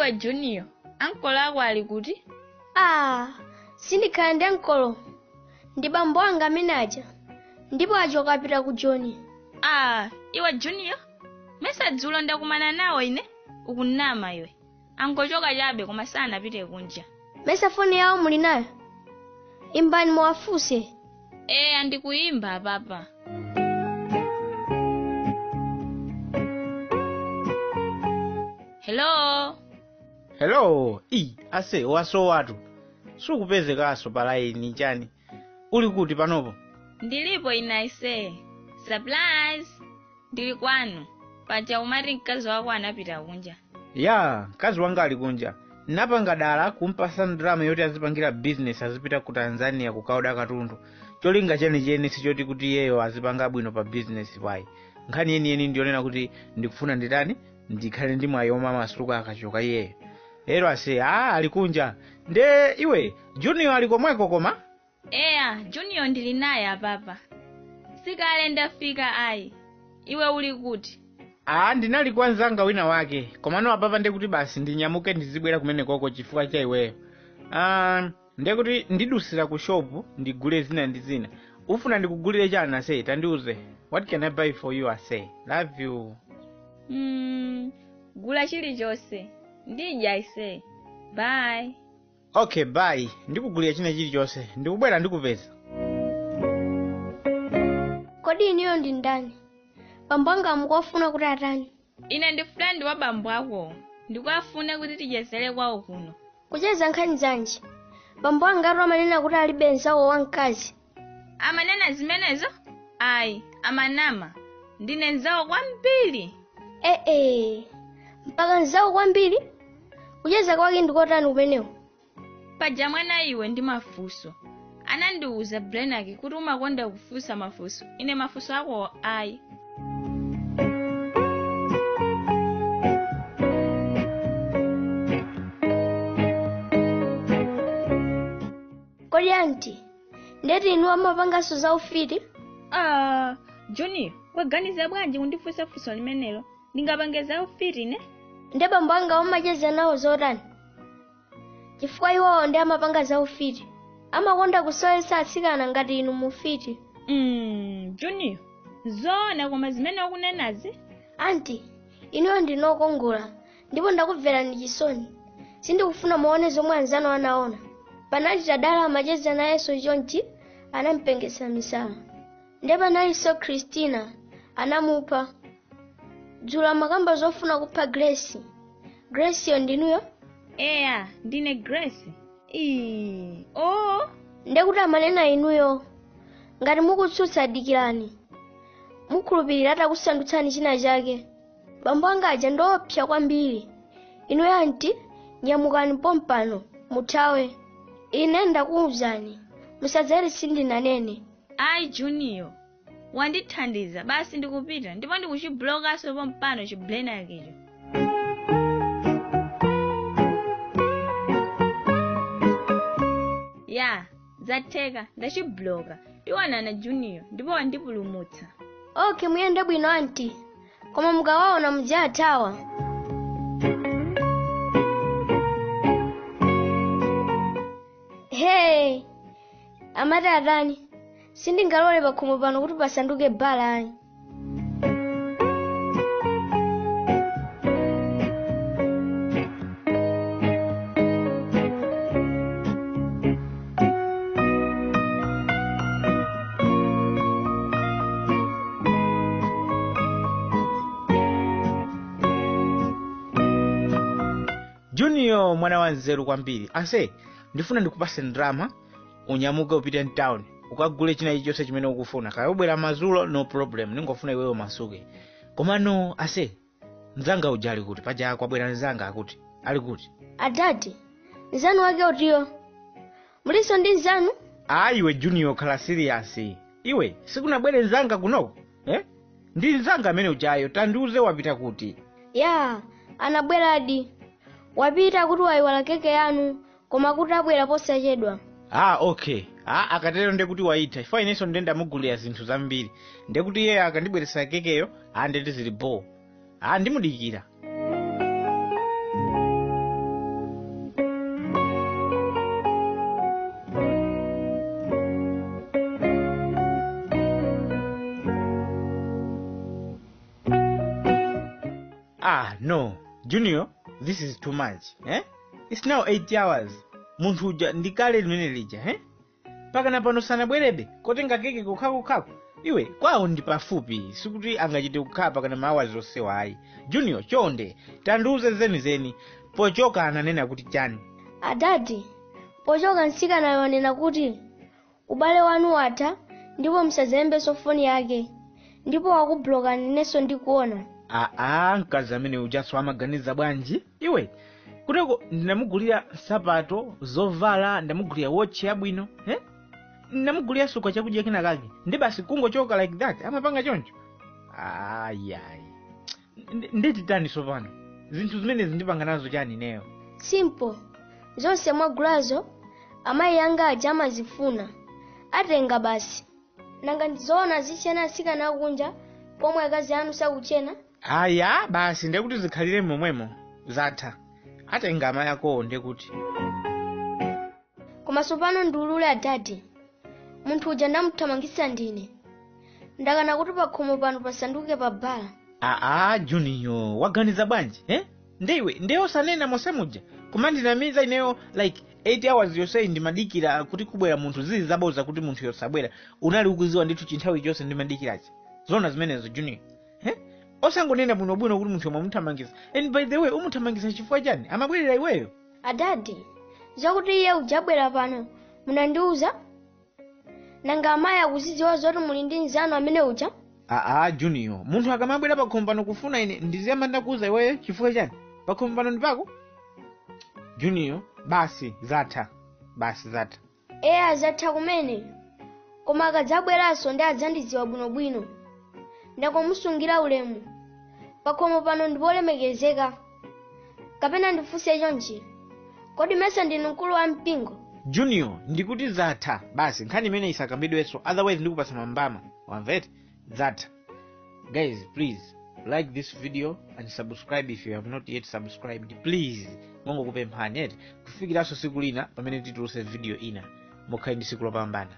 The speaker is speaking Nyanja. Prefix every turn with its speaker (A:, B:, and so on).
A: Iwe Junior, uncle ako ali kuti?
B: Sindikhala ndi ankolo. Ndi bambo anga amenaja. Ndipo achoka apita ku John.
A: Iwe Junior, mesa dzulo ndakumana nawo ine ukunama iwe. Angochoka chabe koma sanapite kunja.
B: Mesa foni yawo muli nayo? Imbani muwafuse.
A: Andikuimba papa.
C: Hello, ase waso watu. Sukupezekaso palaini chani. Uli kuti panopo?
A: Ndilipo inaise. Surprise. Ndili kwanu. Paja umati mkazi wako anapita kunja.
C: Ya, mkazi wanga ali kunja. Napanga dala kumpasa ndrama yoti azipangira business azipita ku Tanzania kukaoda katundu. Cholinga cheni sichoti kuti yeyo azipanga bwino pa business wayi. Nkhani yeni ndionena kuti ndikufuna nditani ndikhale ndi mwayi omwe masuka akachoka iyeyo. Ero ase ali kunja. Nde iwe Junior ali komweko koma?
A: Junior ndili naye apapa. Sikale ndafika ayi. Iwe uli kuti?
C: Ndinali kwanzanga wina wake. Komano apapa ndekuti basi ndinyamuke ndizibwera kumene koko chifukwa cha iweyo. Ndekuti ndidusira ku shop ndigule zina ndi zina. Ufuna ndikugulire chana say tandiuze. What can I buy for you ase? Love you.
A: Gula chilichonse. Ndija ise. Bye.
C: Okay, bye. Ndikugulira china chilichonse. Ndikubwera ndikupeza.
B: Kodi iniyo ndi ndani? Bambo anga amukufuna kuti atani?
A: Ine ndi friend wa bambo ako. Ndikuafuna kuti tijezere kwawo kuno.
B: Kucheza nkhani zanji? Bambo anga amanena kuti alibe nzawo wamkazi.
A: Amanena zimenezo? Ayi, amanama. Ndine nzawo kwambiri.
B: Mpaka nzawo kwambiri? Kucheza kwake ndikotani kumenewo?
A: Paja mwana iwe ndi mafuso. Anandiuza Brenaki kuti umakonda kufusa mafuso. Ine mafuso ako ayi.
B: Kodi anti, ndeti inu amapangaso za ufiti?
A: Junior, waganiza bwanji kundifusa fuso limenelo? Ndingapangeza ufiti ne?
B: Nde bambo anga umacheza nawo zotani? Chifukwa iwowo ndi amapanga za ufiti. Amakonda kusoyesa atsikana ngati inu mufiti.
A: Junior, zona koma zimene ukunenazi?
B: Anti, inuyo ndinokongola. Ndipo ndakubvera ndi chisoni. Sindikufuna muone zomwe anzanu anaona. Panali tadala amacheza nayenso chonchi, anampengesa misala. Nde panalinso Christina, anamupha. Dzulo amakamba zofuna kupha Grace. Grace yo ndinuyo?
A: Ndine Grace.
B: Ndekuti amanena inuyo. Ngati mukutsutsa dikirani. Mukhulupirira atakusandutsani china chake. Bambo anga aja ndiopsa kwambiri. Inuyo anti, nyamukani pompano, muthawe. Ine ndakuwuzani, musadzere sindinanene.
A: Ayi Junior, wandithandiza basi ndikupita ndipo ndikuchiblokaso pompano chiblenakicho. Zatheka ndachibloka. Iwana na Junior ndipo wandipulumutsa.
B: Okay, muyende bwino anti. Koma mukawaona mujathawa. Amati atani? Sindingalole pakhomo pano kuti pasanduke bala ayi.
C: Junior mwana wa nzeru kwambiri. Ase, ndifuna ndikupase ndrama, unyamuke upite town. Ukagule china chilichonse chimene ukufuna. Kaya ubwera mazulo no problem. Ningofuna iweyo masuke. Komano ase, nzanga ujali kuti paja kwabwera nzanga akuti. Ali kuti?
B: Adadi, nzanu wake utiyo. Muliso ndi nzanu?
C: Iwe Junior khala serious. Iwe, sikunabwere nzanga kunoko? Ndi nzanga amene ujayo, tandiuze wapita kuti?
B: Anabweradi. Wapita kuti wayiwala keke yanu, koma kuti abwera posachedwa.
C: Okay. Akatero ndekuti waita. Ifa ineso ndenda mugulira zinthu zambiri. Ndekuti yeye akandibweresa kekeyo, ndeti zili bo. Ndimudikira. No Junior, this is too much. It's now 8 hours. Munthu uja ndikale limene lija. Pakana pano sanabwerebe kotenga keke kukhakukhaku. Iwe kwawo ndi pafupi, sikuti angachite kukhala pakana mawa zonsewa ayi. Junior, chonde tandiuze zenizeni pochoka ananena kuti chani?
B: Adadi, pochoka nsikana yonena kuti ubale wanu watha ndipo msazembeso foni yake ndipo wakubloka nenso ndikuona.
C: Mkazi amene ujaso amaganiza bwanji? Iwe kuteko ndinamugulira sapato zovala, ndamugulira watch yabwino, ndamugulira suka chakudya kina kake, ndi basi kungochoka like that amapanga choncho. Ndeti tani sopano zinthu zimene zindipanga nazo chani neyo?
B: Simple, zonse mwagulazo amayi anga aja amazifuna, atenga basi. Nanga ndizoona zichena asikana kunja pomwe akazi anu sakuchena?
C: Basi ndekuti zikhalire momwemo zatha. Atenga amayi akowo ndekuti.
B: Koma sopano ndiulule Adadi, munthu uja ndamuthamangitsa ndine. Ndakana kuti pakhomo pano pasanduke pa bala.
C: Junior, waganiza bwanji? Ndeyo sanena mosemuja. Koma ndinamiza ineyo like 8 hours yonse ndimadikira kuti kubwera munthu zizi zaboza kuti munthu yosabwera. Unali ukuziwa ndithu chinthawi chonse ndimadikirachi. Zona zimenezo Junior. Osangonena bwinobwino kuti munthu amamuthamangisa. And by the way, umuthamangisa chifukwa chani? Amabwerera iweyo?
B: Adadi, zakuti iye ujabwera pano munandiuza? Nanga amayi akuzidziwa zoti muli ndi nzano amene uja?
C: Junior, munthu akamabwera pakhomo pano kufuna ine ndiziyamba ndakuuza iweyo chifukwa chani? Pakhomo pano ndipako? Junior, basi zatha.
B: Zatha kumene. Koma akadzabweranso ndi adzandidziwa bwinobwino. Ndakomusungira ulemu. Pakhomo pano ndipolemekezeka. Kapena ndifunse chonchi, kodi mesa ndinu mkulu wa mpingo?
C: Junior, ndikuti zatha. Basi nkhani imene isakambidwenso, otherwise ndikupasa mambama. Wamvete? Zatha. Guys, please like this video and subscribe if you have not yet subscribed. Please, mongo kupemphani kufikiraso siku lina pamene tituluse video ina. Mukhale ndi siku lopambana.